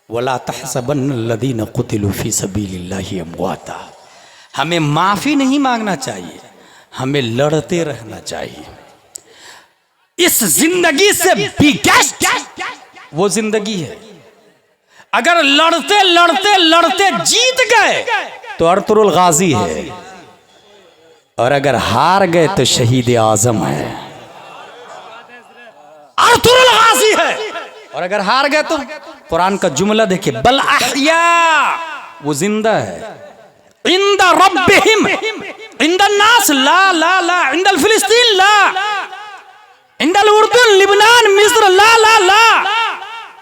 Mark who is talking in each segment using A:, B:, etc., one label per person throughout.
A: वला तहसबन्नल्लज़ीना क़ुतिलू फ़ी सबीलिल्लाहि अमवाता। हमें माफ़ी नहीं मांगना चाहिए, हमें लड़ते रहना चाहिए। इस जिंदगी से बिगेस्ट वो जिंदगी है। अगर लड़ते लड़ते लड़ते जीत गए तो अर्तुरुल गाजी है, और अगर हार गए तो शहीद आजम है। अर्तुरुल गाजी है, और अगर हार गए तो कुरान का जुमला देखिए, बल अहया, वो जिंदा है। इंदा रब्बिहिम इंदा नास ला ला ला, इंदल फिलिस्तीन ला, इंदल उर्दुन लिबनान मिस्र ला ला ला,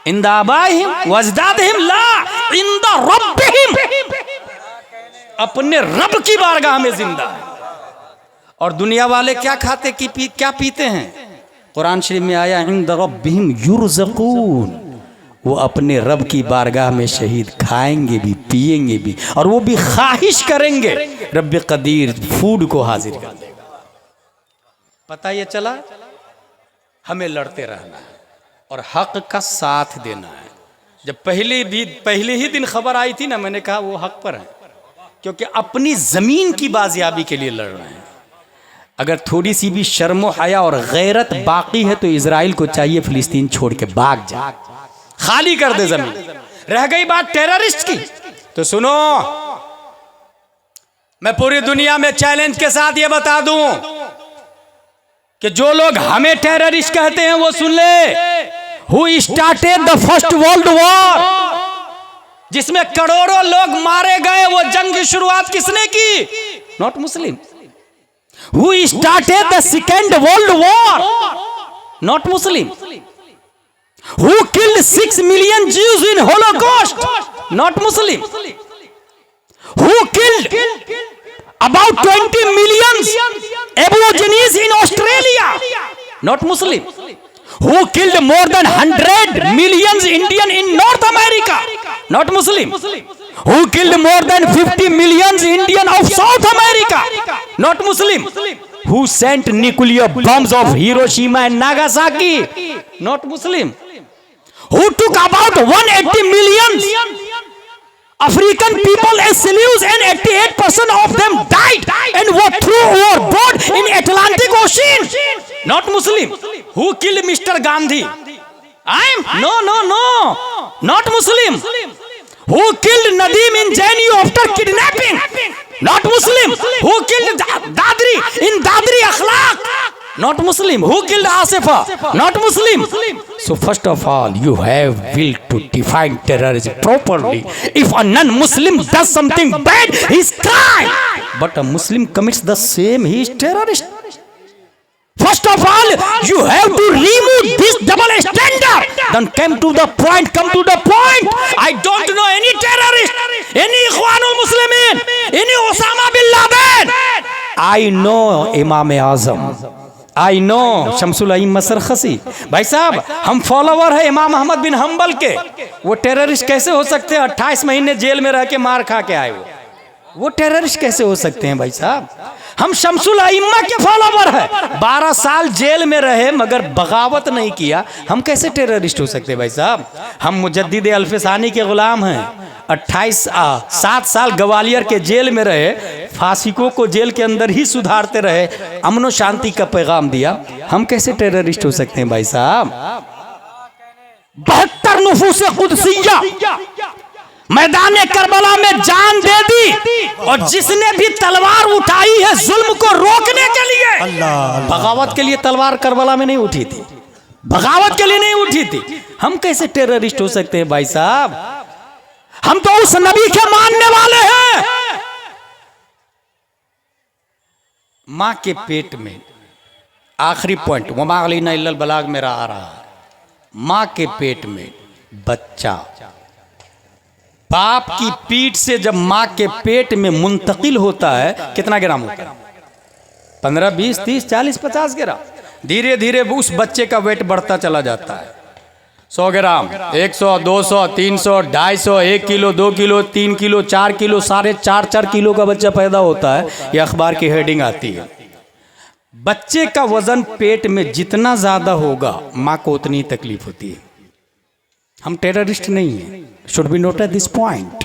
A: इंदा आबाहिम वजदादहिम ला, इंदा रब्बिहिम, अपने रब की बारगाह में जिंदा है। और दुनिया वाले क्या खाते क्या पीते हैं? कुरान शरीफ में आया इंदा रब्बिहिम युरज़क़ून, वो अपने रब की बारगाह में शहीद खाएंगे भी पिएंगे भी, और वो भी ख्वाहिश करेंगे रब कदीर फूड को हाजिर कर देगा। पता ये चला, हमें लड़ते रहना है और हक का साथ देना है। जब पहले ही दिन खबर आई थी ना, मैंने कहा वो हक पर है, क्योंकि अपनी जमीन की बाजियाबी के लिए लड़ रहे हैं। अगर थोड़ी सी भी शर्म हया और गैरत बाकी है तो इजराइल को चाहिए फिलिस्तीन छोड़ के भाग जा, खाली कर दे जमीन। रह गई बात टेररिस्ट की, तो सुनो, मैं पूरी दुनिया में चैलेंज के साथ ये बता दूं कि जो लोग हमें टेररिस्ट कहते हैं वो सुन ले, who started the first world war, जिसमें करोड़ों लोग मारे गए, वो जंग की शुरुआत किसने की? Not Muslim. Who started the second world war? Not Muslim. Who killed 6 million Jews in Holocaust? Not Muslim. Who killed about 20 million Aborigines in Australia? Not Muslim. Who killed more than 100 million Indian in North America? Not Muslim. Who killed more than 50 million Indian of South America? Not Muslim. Who sent nuclear bombs of Hiroshima and Nagasaki? Not Muslim. Who took about 180 million African people as slaves and 88% of them died and were thrown overboard in Atlantic Ocean? Not Muslim. Who killed Mr. Gandhi? No. Not Muslim. Who killed Nadeem in JNU after kidnapping? Not Muslim. Who killed Dadri in Dadri Akhlaq? Not Muslim. Who killed Asifa? Not Muslim. So first of all, you have will to define terrorism properly. If a non-Muslim does something bad, he is crime. But a Muslim commits the same, he is terrorist. First of all, you have to remove this double standard. Then come to the point. I don't know any terrorist, any Ikhwanul Muslimin, any Osama bin Laden. I know Imam Azam. I know शमसुल अइम्मा सरखसी। भाई साहब, हम follower है इमाम अहमद बिन humble के। वो टेररिस्ट कैसे हो सकते हैं? 28 महीने जेल में रह के मार खा के आए वो टेररिस्ट कैसे हो सकते हैं भाई साहब? हम शमसुल अइम्मा के फॉलोवर है, 12 साल जेल में रहे मगर बगावत नहीं किया, हम कैसे टेररिस्ट हो सकते हैं भाई साहब? हम मुजद्दिद अल्फसानी के गुलाम हैं, 7 साल ग्वालियर के जेल में रहे, फासिकों को जेल के अंदर ही सुधारते रहे, अमन शांति का पैगाम दिया, हम कैसे टेररिस्ट हो सकते हैं भाई साहब? 72 नुफूस कुदसिया मैदान करबला में जान दे दी, और जिसने भी तलवार उठाई है जुल्म को रोकने के लिए, बगावत के लिए तलवार करबला में नहीं उठी थी, बगावत के लिए नहीं उठी थी, हम कैसे टेररिस्ट हो सकते हैं भाई साहब? हम तो उस नबी के मानने वाले हैं। मां के पेट में, आखिरी पॉइंट वमा अलैना इल्लल बलाग मेरा आ रहा है, मां के पेट में बच्चा बाप की पीठ से जब मां के पेट में मुंतकिल होता है, कितना ग्राम होता है? 15, 20, 30, 40, 50 ग्राम। धीरे धीरे उस बच्चे का वेट बढ़ता चला जाता है। 100 ग्राम, 100, 200, 300, 250, 1 kilo, 2 kilo, 3 kilo, 4 kilo, 4.5 kilo का बच्चा पैदा होता है। ये अखबार की हेडिंग आती है। बच्चे का वजन पेट में जितना ज्यादा होगा माँ को उतनी तकलीफ होती है। हम टेररिस्ट नहीं हैं। Should be noted this point.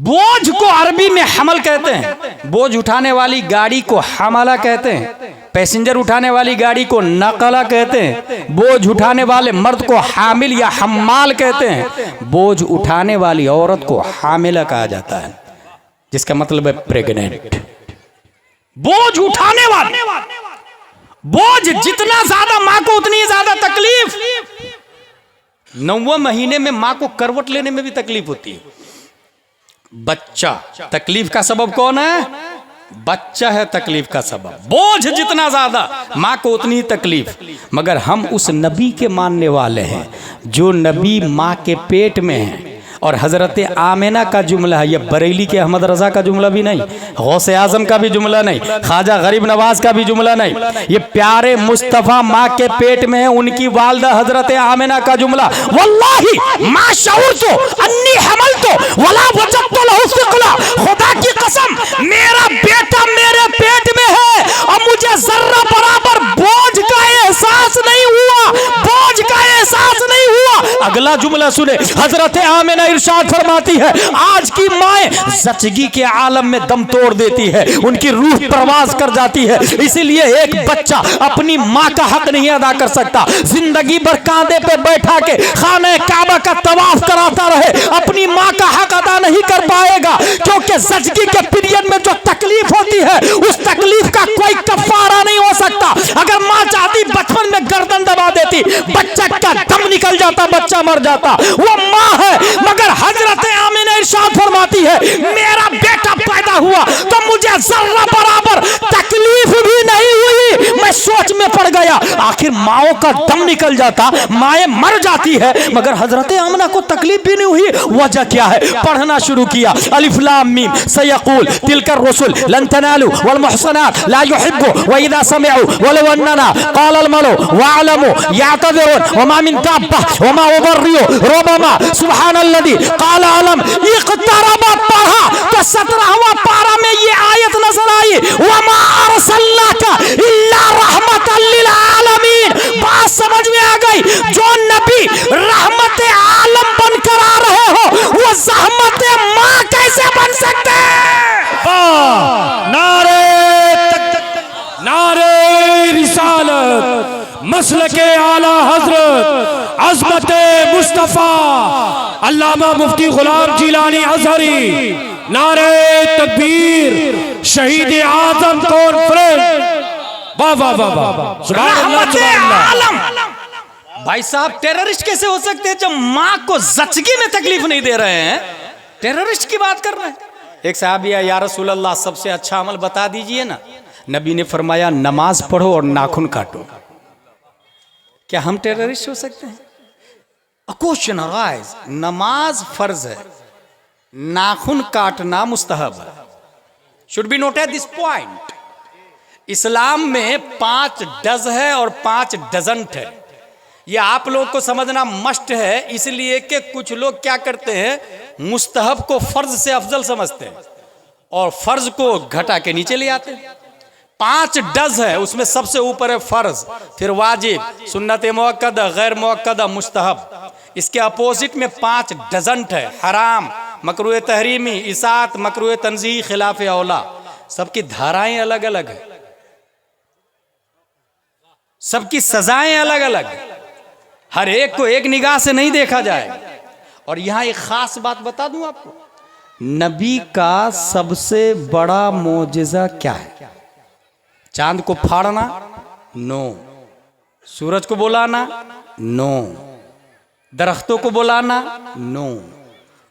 A: बोझ को अरबी में हमल कहते हैं। बोझ उठाने वाली गाड़ी को हमला कहते हैं। पैसेंजर उठाने वाली गाड़ी को नकला कहते हैं। बोझ उठाने वाले मर्द को हामिल या हम्माल कहते हैं। बोझ उठाने वाली औरत को हामिला कहा जाता है, जिसका मतलब है प्रेग्नेंट। बोझ उठाने वाले, बोझ जितना ज्यादा मां को उतनी ज्यादा तकलीफ। 9वें महीने में मां को करवट लेने में भी तकलीफ होती है। बच्चा तकलीफ का सबब कौन है? बच्चा है तकलीफ का सबब। बोझ जितना ज्यादा मां को उतनी ही तकलीफ। मगर हम उस नबी के मानने वाले हैं जो नबी मां के पेट में है। और हजरत आमिना का जुमला है, यह बरेली के अहमद रजा का जुमला भी नहीं, गौसे आजम का भी जुमला नहीं, ख्वाजा गरीब नवाज का भी जुमला नहीं। ये प्यारे मुस्तफ़ा माँ के पेट में है, उनकी वालदा हजरत आमिना का जुमला। वल्लाही माँ शऊर तो अन्नी हमल तो वला वजब तो लहू सिकला। खुदा की कसम मेरा बेटा मेरे पेट में है और मुझे जर्रा बराबर बोझ का एहसास नहीं हुआ, बोझ का एहसास नहीं हुआ। अगला जुमला सुने, हजरत आमिना इरशाद फरमाती है, आज की माएँ ज़चगी के आलम में दम तोड़ देती है, उनकी रूह प्रवास कर जाती है। इसीलिए एक बच्चा अपनी माँ का हक नहीं अदा कर सकता। जिंदगी भर कांधे पे बैठा के खाने काबा का तवाफ कराता रहे, अपनी माँ का हक अदा नहीं कर पाएगा। क्योंकि ज़चगी के पीरियड में जो तकलीफ होती है उस तकलीफ का कोई कफारा नहीं हो सकता। अगर माँ चाहती बचपन में गर्दन दबा देती, बच्चा का दम निकल जाता, बच्चा मर जाता। वो माँ है। मगर हजरत आमिना इरशाद फरमाती है, मेरा बेटा पैदा हुआ तो मुझे जर्रा बराबर तकलीफ भी नहीं हुई। मैं सोच में पड़ गया, आखिर माओ का दम निकल जाता, माएँ मर जाती है, मगर हजरत आमिना को तकलीफ भी नहीं हुई। वजह क्या है? पढ़ना शुरू किया, अलिफ लाम मीम सयक़ूल तिलकर रसूल लन तनालू वल मुहसनात ला युहिब्बु व इज़ा समिअू वलौ अन्ना क़ाल अल मलू वअलमू यातज़िरून व मा मिन दाब्बा व मा उबर्रियु रब्बमा सुब्हानल्लज़ी क़ाल अलम। इक़्तरबा पढ़ा तो 17वां पारा में ये आयत नजर आई, व मा अरसलनाका इल्ला रहमतल लिल आलमीन। बात समझ में आ गई? जो नबी रहमत आलम बनकर आ रहे हो वो ज़हमत माँ कैसे बन सकते हैं?
B: नारे नारे रिसालत मसलके आला हजरत अज़मत मुस्तफ़ा अल्लामा मुफ्ती गुलाम जिलानी अज़हरी। नारे तकबीर। शहीद आज़म कॉन्फ्रेंस। वाह वाह वाह वाह, सुभान अल्लाह सुभान अल्लाह।
A: भाई साहब टेररिस्ट कैसे हो सकते हैं जब माँ को ज़चगी में तकलीफ नहीं दे रहे हैं? टेररिस्ट की बात कर रहे हैं। एक साहबी या रसूल अल्लाह सबसे अच्छा अमल बता दीजिए ना। नबी ने फरमाया नमाज पढ़ो और नाखून काटो। क्या हम टेररिस्ट हो सकते हैं? क्वेश्चन अराइज, नमाज फर्ज है, नाखून काटना मुस्तहब है। Should be noted this point. इस्लाम में 5 डज है और 5 डजंट है। यह आप लोग को समझना मस्ट है, इसलिए कि कुछ लोग क्या करते हैं, मुस्तहब को फर्ज से अफजल समझते हैं और फर्ज को घटा के नीचे ले आते हैं। 5 डज है, उसमें सबसे ऊपर है फर्ज, फिर वाजिब, सुन्नत मुअक्कदा, गैर मुअक्कदा, मुस्तहब। इसके अपोजिट में 5 डजंट है, हराम, मकरूह तहरीमी, इसात, मकरूह तंज़ीह, खिलाफ औला। सबकी धाराएं अलग अलग है, सबकी सजाएं अलग अलग है, हर एक को एक निगाह से नहीं देखा जाएगा। और यहां एक खास बात बता दूं आपको, नबी का सबसे बड़ा मोजिज़ा क्या है? चांद को फाड़ना? नो। सूरज को बुलाना? नो। दरख्तों को बुलाना? नो।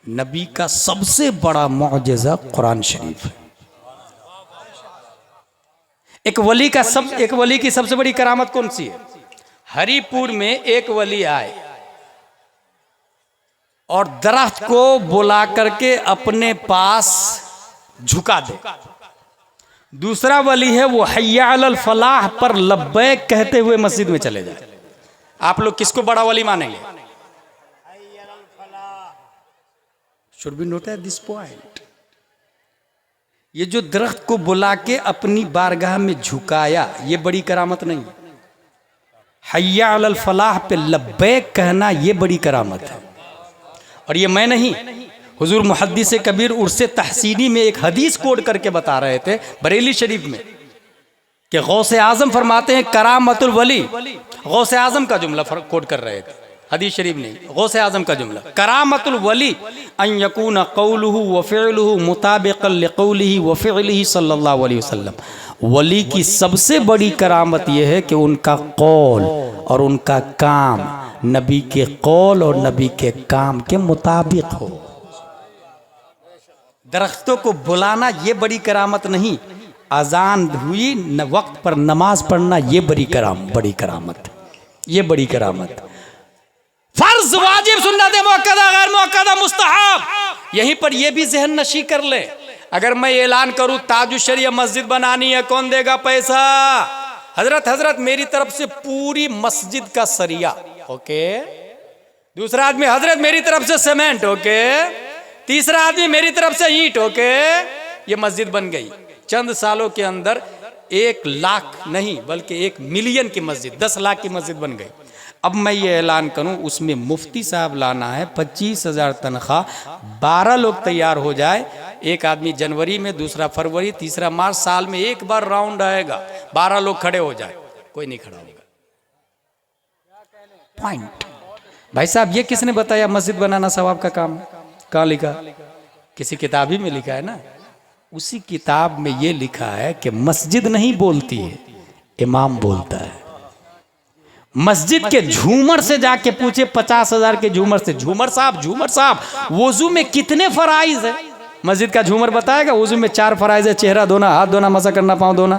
A: नबी का सबसे बड़ा मोजिज़ा कुरान शरीफ है। एक वली की सबसे बड़ी करामत कौन सी है? हरिपुर में एक वली आए और दरख्त को बुला करके अपने पास झुका दे। दूसरा वली है वो हय्या अलल फलाह पर लब्बैक कहते हुए मस्जिद में चले जाए। आप लोग किसको बड़ा वली मानेंगे? Should be noted this point. ये जो दरख्त को बुला के अपनी बारगाह में झुकाया, ये बड़ी करामत नहीं है। हय्या अलल फलाह पे लब्बैक कहना ये बड़ी करामत है। और ये मैं नहीं, हुजूर मुहद्दिस कबीर उर्से तहसीनी में एक हदीस कोड करके बता रहे थे बरेली शरीफ में कि गौसे आजम फरमाते हैं करामतुल वली, गौसे आजम का जुमला कोड कर रहे थे, हदीस शरीफ नहीं, गौसे आजम का जुमला, करामतुल वली अन यकून कौलुहु व फ़िअलुहु मुताबिक़न लिक़ौलिही व फ़िअलिही सल्लल्लाहु अलैहि वसल्लम। वली की सबसे बड़ी करामत यह है कि उनका कौल और उनका काम नबी के कौल और नबी के काम के मुताबिक हो। दरख्तों को बुलाना ये बड़ी करामत नहीं, अजान हुई न वक्त पर नमाज पढ़ना ये बड़ी करामत, ये बड़ी करामत। फर्ज, वाजिब, सुन्नत, मुअक्कदा, गैर मुअक्कदा, मुस्तहब, यहीं पर ये भी ज़हन नशी कर ले। अगर मैं ऐलान करूं ताजुश शरीया मस्जिद बनानी है, कौन देगा पैसा? हजरत मेरी तरफ से पूरी मस्जिद का सरिया, ओके। दूसरा आदमी हजरत मेरी तरफ से सीमेंट, ओके। तीसरा आदमी मेरी तरफ से ईंट, ओके। ये मस्जिद बन गई चंद सालों के अंदर। 1 लाख नहीं बल्कि 1 मिलियन की मस्जिद, 10 लाख की मस्जिद बन गई। अब मैं ये ऐलान करूं उसमें मुफ्ती साहब लाना है, 25,000 तनख्वाह, 12 लोग तैयार हो जाए, एक आदमी जनवरी में, दूसरा फरवरी, तीसरा मार्च, साल में एक बार राउंड आएगा, 12 लोग खड़े हो जाए, कोई नहीं खड़ा होगा। पॉइंट। भाई साहब ये किसने बताया मस्जिद बनाना सवाब का काम? कहाँ लिखा? किसी किताब ही में लिखा है ना। उसी किताब में ये लिखा है कि मस्जिद नहीं बोलती है, इमाम बोलता है। मस्जिद के झूमर से जाके पूछे, 50,000 के झूमर से, झूमर साहब वुजू में कितने फराइज है? मस्जिद का झूमर बताएगा वुजू में 4 फराइज है, चेहरा धोना, हाथ धोना, मसा करना, पाँव धोना।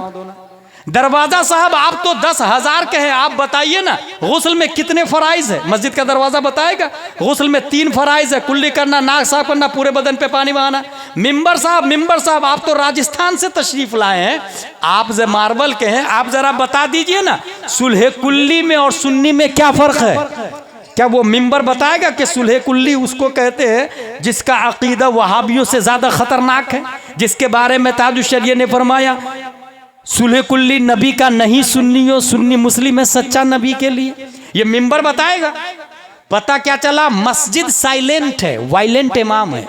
A: दरवाजा साहब आप तो 10,000 के हैं, आप बताइए ना गुस्ल में कितने फराइज है? मस्जिद का दरवाजा बताएगा गुस्ल में 3 फराइज है, कुल्ली करना, नाक साफ करना, पूरे बदन पे पानी बहाना। मिंबर साहब आप तो राजस्थान से तशरीफ लाए हैं, आप जो मार्बल के हैं, आप जरा बता दीजिए ना सुलह कुल्ली में और सुन्नी में क्या फर्क है? क्या वो मिंबर बताएगा कि सुलह कुल्ली उसको कहते हैं जिसका अकीदा वहाबियों से ज्यादा खतरनाक है, जिसके बारे में ताजुश शरीया ने फरमाया सुलह कुल्ली नबी का नहीं, सुन्नियों सुन्नी मुस्लिम है सच्चा नबी के लिए? ये मिंबर बताएगा। पता क्या चला? मस्जिद साइलेंट है, वायलेंट इमाम है।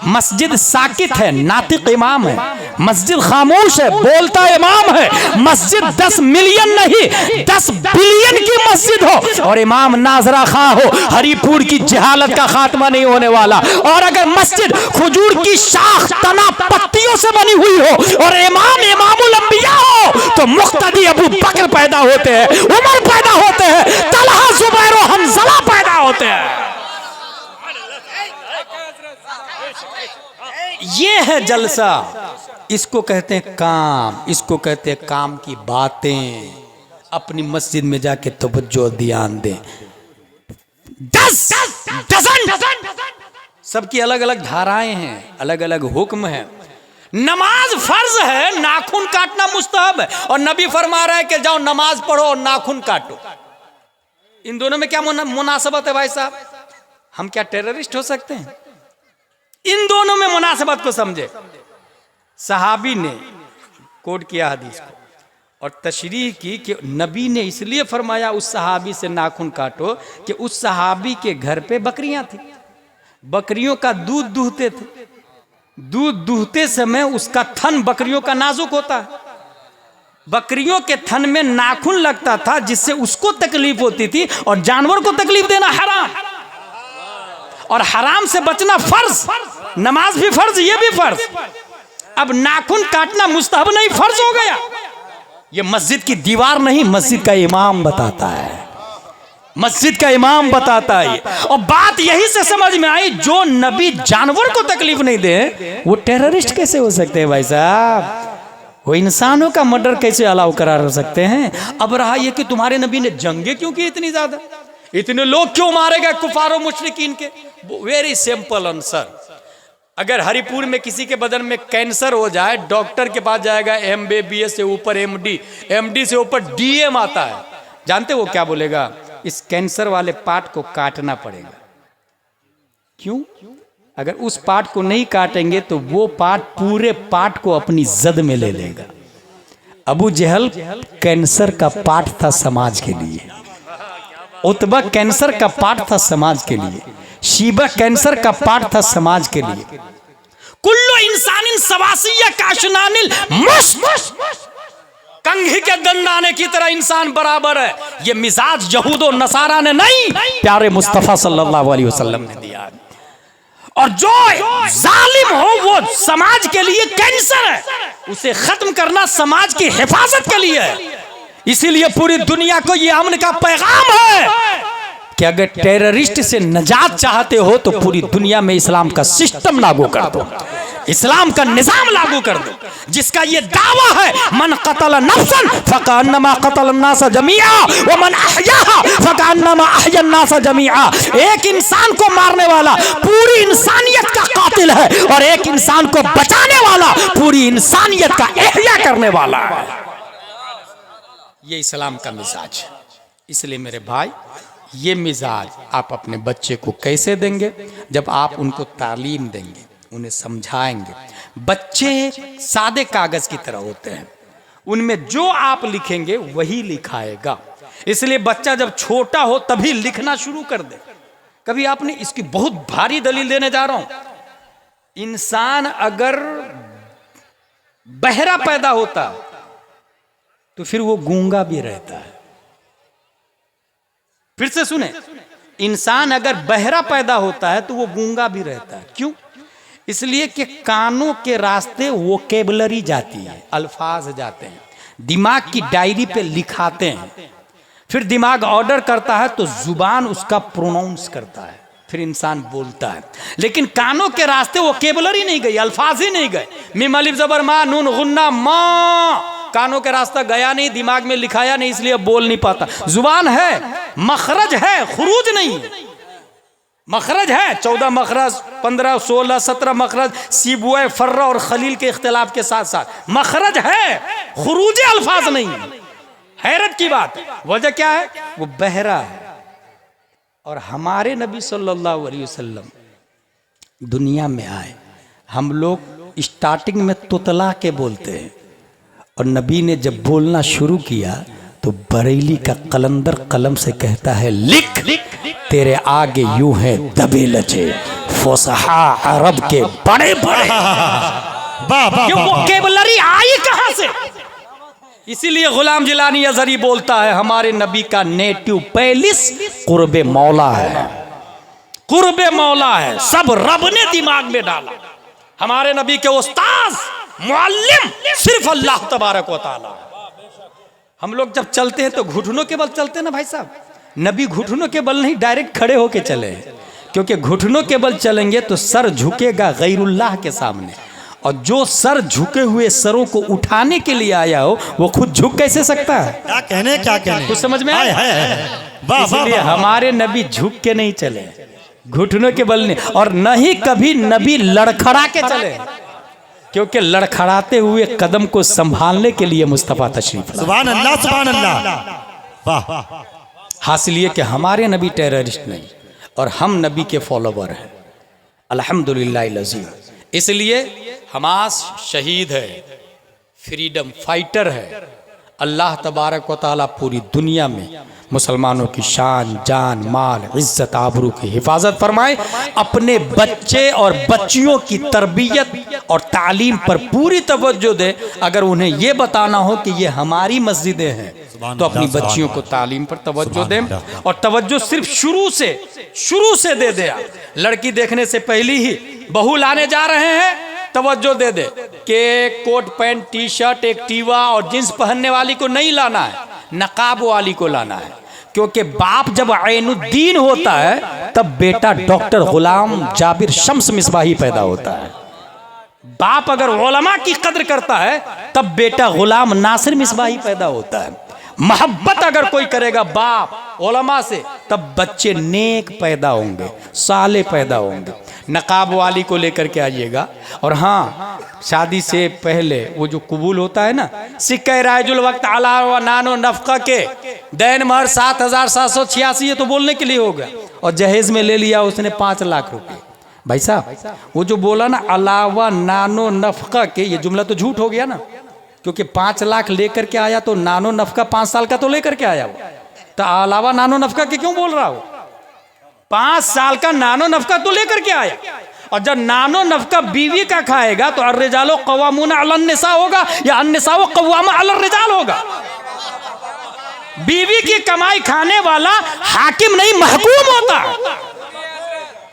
A: मस्जिद साकित है, नातिक इमाम है। मस्जिद खामोश है, बोलता इमाम है। मस्जिद 10 मिलियन नहीं 10 बिलियन की मस्जिद हो और इमाम नाजरा खां हो, हरिपुर की जहालत का खात्मा नहीं होने वाला। और अगर मस्जिद खजूर की शाख, तना, पत्तियों से बनी हुई हो और इमाम इमामुल अंबिया हो तो मुक्तदी अबू बकर पैदा होते हैं, उमर पैदा होते हैं, तलहा, जुबैर और हंज़ला पैदा होते हैं। ये है जलसा, इसको कहते हैं काम, इसको कहते हैं काम की बातें। अपनी मस्जिद में जाके तवज्जो ध्यान दें। 10 डजन सबकी अलग अलग धाराएं हैं, अलग अलग हुक्म है। नमाज फर्ज है, नाखून काटना मुस्तहब है, और नबी फरमा रहा है कि जाओ नमाज पढ़ो और नाखून काटो। इन दोनों में क्या मुनासबत है भाई साहब? हम क्या टेररिस्ट हो सकते हैं? इन दोनों में मुनासबत को समझे। सहाबी ने कोट किया हदीस को और तशरीह की कि नबी ने इसलिए फरमाया उस सहाबी से नाखून काटो कि उस सहाबी के घर पे बकरियां थी, बकरियों का दूध दूहते थे। दूध दूहते समय उसका थन बकरियों का नाजुक होता है, बकरियों के थन में नाखून लगता था जिससे उसको तकलीफ होती थी, और जानवर को तकलीफ देना हराम, और हराम से बचना फर्ज। नमाज भी फर्ज, ये भी फर्ज। अब नाखून काटना मुस्तहब नहीं, फर्ज हो गया। ये मस्जिद की दीवार नहीं, मस्जिद का इमाम बताता है, मस्जिद का इमाम बताता है। और बात यही से समझ में आई, जो नबी जानवर को तकलीफ नहीं दे वो टेररिस्ट कैसे हो सकते हैं भाई साहब? वो इंसानों का मर्डर कैसे अलाउ करा सकते हैं? अब रहा ये कि तुम्हारे नबी ने जंगे क्यों की इतनी ज्यादा, इतने लोग क्यों मारे गए कुफारो मुशरिकीन के? Very simple answer. अगर हरिपुर में किसी के बदन में कैंसर हो जाए, डॉक्टर के पास जाएगा, MBBS से ऊपर MD, MD से ऊपर DM आता है। जानते वो क्या बोलेगा? इस कैंसर वाले पार्ट को काटना पड़ेगा। क्यों? अगर उस पार्ट को नहीं काटेंगे तो वो पार्ट पूरे पार्ट को अपनी जद में ले लेगा। अबू जहल कैंसर का पार्ट था समाज के लिए। उत्बा कैंसर का पार्ट था समाज के लिए, शीबा कैंसर का पार्ट था समाज के लिए। कुल्लो इंसानिन सवासिया काशनानिल मुश्त, कंघी के दंडाने की तरह इंसान बराबर है। ये मिजाज यहूद और नसारा ने नहीं, प्यारे मुस्तफा सल्लल्लाहु अलैहि वसल्लम ने दिया। और जो जालिम हो वो समाज के लिए कैंसर है, उसे खत्म करना समाज की हिफाजत के लिए है। इसीलिए पूरी दुनिया को ये अमन का पैगाम है कि अगर टेररिस्ट से नजात चाहते हो तो पूरी दुनिया में इस्लाम का सिस्टम लागू कर दो, इस्लाम का निजाम लागू कर दो, जिसका ये दावा है मन कतल नफ्सन फकअन्नमा कतल अन्नास जमीआ व मन अहयाहा फकअन्नमा अहया अन्नास जमीआ। एक इंसान को मारने वाला पूरी इंसानियत का कातिल है और एक इंसान को बचाने वाला पूरी इंसानियत का एहया करने वाला है। ये इस्लाम का मिजाज है। इसलिए मेरे भाई, ये मिजाज आप अपने बच्चे को कैसे देंगे? जब आप उनको तालीम देंगे, उन्हें समझाएंगे। बच्चे सादे कागज की तरह होते हैं, उनमें जो आप लिखेंगे वही लिखाएगा। इसलिए बच्चा जब छोटा हो तभी लिखना शुरू कर दे। कभी आपने इसकी बहुत भारी दलील देने जा रहा हूं। इंसान अगर बहरा पैदा होता तो फिर वो गूंगा भी रहता है। फिर से सुने, इंसान अगर बहरा पैदा होता है तो वो गूंगा भी रहता है। क्यों? इसलिए कि कानों के रास्ते वोकेबलरी जाती है, अल्फाज जाते हैं, दिमाग की डायरी पे लिखाते हैं, फिर दिमाग ऑर्डर करता है तो जुबान उसका प्रोनाउंस करता है, फिर इंसान बोलता है। लेकिन कानों के रास्ते वोकेबलरी नहीं गई, अल्फाज ही नहीं गए। मीम अलिफ जबर मा नून गुन्ना मा, कानों के रास्ता गया नहीं, दिमाग में लिखाया नहीं, इसलिए बोल नहीं पाता। जुबान है, मखरज है, खुरूज नहीं। मखरज है 14 मखरज, 15, 16, 17 मखरज, सीबुए फर्रा और खलील के इख्तिलाफ के साथ साथ मखरज है, खुरूज अल्फाज नहीं। हैरत की बात है। वजह क्या है? वो बहरा है। और हमारे नबी सल्लल्लाहु अलैहि वसल्लम दुनिया में आए, हम लोग स्टार्टिंग में तुतला के बोलते हैं, और नबी ने जब बोलना शुरू किया तो बरेली का कलंदर कलम से कहता है लिख, तेरे आगे यूं है दबे लचे फुसहा अरब के बड़े बड़े। ये वोकेबलरी आई कहां से? इसीलिए गुलाम जिलानी अजहरी बोलता है हमारे नबी का नेटिव पैलिस कुर्बे मौला है, कुर्बे मौला है। सब रब ने दिमाग में डाला। हमारे नबी के उस्ताद मुअल्लिम सिर्फ अल्लाह तबारक व तआला। हम लोग जब चलते हैं तो घुटनों के बल चलते हैं ना भाई साहब। नबी घुटनों के बल नहीं, डायरेक्ट खड़े होके चले, क्योंकि घुटनों के बल चलेंगे तो सर झुकेगा गैरुल्लाह के सामने, और जो सर झुके हुए सरों को उठाने के लिए आया हो वो खुद झुक कैसे सकता है?
C: क्या कहने
A: कुछ समझ में आया? इसलिए हमारे नबी झुक के नहीं चले, घुटनों के बल नहीं, और न ही कभी नबी लड़खड़ा के चले, क्योंकि लड़खड़ाते हुए कदम को संभालने के लिए मुस्तफा तशरीफ लाए।
C: सुभान अल्लाह, सुभान अल्लाह। वाह।
A: हासिल ये कि हमारे नबी टेररिस्ट नहीं और हम नबी के फॉलोवर हैं, अल्हम्दुलिल्लाह लज़ीम। इसलिए हमास शहीद है, फ्रीडम फाइटर है। अल्लाह तबारक व तआला पूरी दुनिया में मुसलमानों की शान, जान, माल, इज्जत, आबरू की हिफाजत फरमाए। अपने बच्चे और बच्चियों की तरबियत और तालीम पर पूरी तवज्जो दे। अगर उन्हें यह बताना हो कि ये हमारी मस्जिदें हैं तो अपनी बच्चियों को तालीम पर तवज्जो दें, और तवज्जो सिर्फ शुरू से दे दे। लड़की देखने से पहले ही बहू लाने जा रहे हैं, तवज्जो दे दे कि कोट पैंट टी शर्ट एक टीवा और जींस पहनने वाली को नहीं लाना है, नकाब वाली को लाना है। क्योंकि बाप जब ऐनुद्दीन होता है तब बेटा डॉक्टर गुलाम जाबिर शम्स मिसबाही पैदा होता है। बाप अगर उलमा की कद्र करता है तब बेटा गुलाम नासिर मिसबाही पैदा होता है। मोहब्बत अगर कोई करेगा बाप उलमा से तब बच्चे नेक पैदा होंगे, साले पैदा होंगे। नकाब वाली को लेकर के आइएगा। और हाँ, शादी से पहले वो जो कबूल होता है ना, सिक्का राजुल वक्त अला व नानो नफका के दैन महर 7,786, ये तो बोलने के लिए होगा। और जहेज में ले लिया उसने 5 लाख रुपए। भाई साहब वो जो बोला ना अलावा नानो नफका के, ये जुमला तो झूठ हो गया ना, क्योंकि 5 लाख लेकर के आया तो नानो नफका 5 साल का तो लेकर के आया वो। तो अलावा नानो नफका के क्यों बोल रहा हो? 5 साल का नानो नफका तो लेकर के आया, और जब नानो नफका बीवी का खाएगा तो अर्रिजालो कव्वामूना अलन निसा होगा या अन्निसाओ कव्वामा अलर रिजाल होगा। बीवी की कमाई खाने वाला हाकिम नहीं महकूम होता।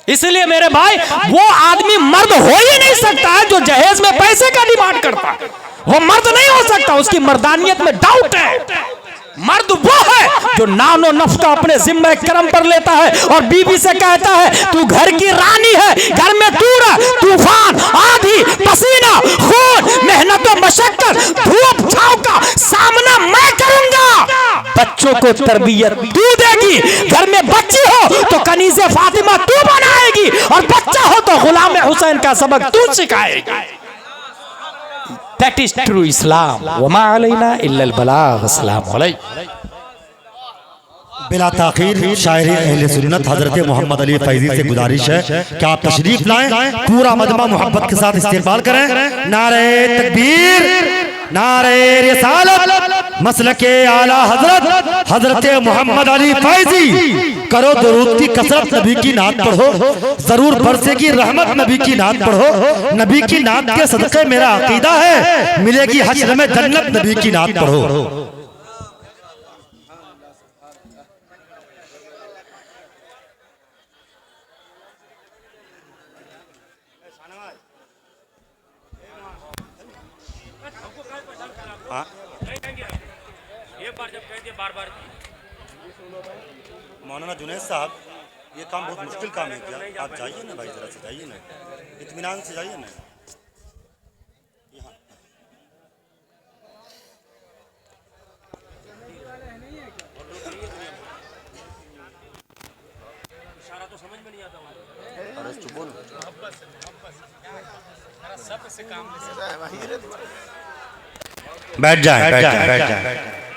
A: इसलिए मेरे भाई, वो आदमी मर्द हो ही नहीं सकता है जो जहेज में पैसे का डिमांड करता। वो मर्द नहीं हो सकता, उसकी मर्दानियत में डाउट है। मर्द वो है जो नानो नफ्का अपने जिम्मे करम पर लेता है और बीवी से कहता है तू घर की रानी है, घर में तूफान, आंधी, पसीना, खून, मेहनत और मशक्कत, धूप छांव का सामना मैं करूंगा। बच्चों को तरबियत तू देगी, घर में बच्ची हो तो कनीज़े फातिमा तू बनाएगी, और बच्चा हो तो गुलाम हुसैन का सबक तू सिखाएगी। That is true Islam. वमा अलैना इल्लल बलाग। अस्सलाम वालेकुम।
C: बिला ताखीर शायरी अहले सुन्नत हजरत मोहम्मद अली फैजी से गुजारिश है कि आप तशरीफ लाएं, पूरा मजमा मोहब्बत के साथ इस्तेमाल करें। नारे तकबीर, नारे रिसालत, मसलके आला हजरत हजरत मोहम्मद अली फैजी। करो दरूद की कसरत, नबी की नात पढ़ो, जरूर बरसेगी रहमत, नबी की नात पढ़ो। नबी की नात के सदक़े मेरा अकीदा है मिलेगी हश्र में जन्नत, नबी की नात पढ़ो। मौलाना जुनैद साहब, ये काम बहुत मुश्किल काम है क्या? आप जाइए ना भाई, जरा से जाइए ना, इत्मीनान से जाइए ना। इशारा तो समझ में नहीं आता। अरे चुप बोल, बैठ जाए, बैठ जाए, बैठ जाए।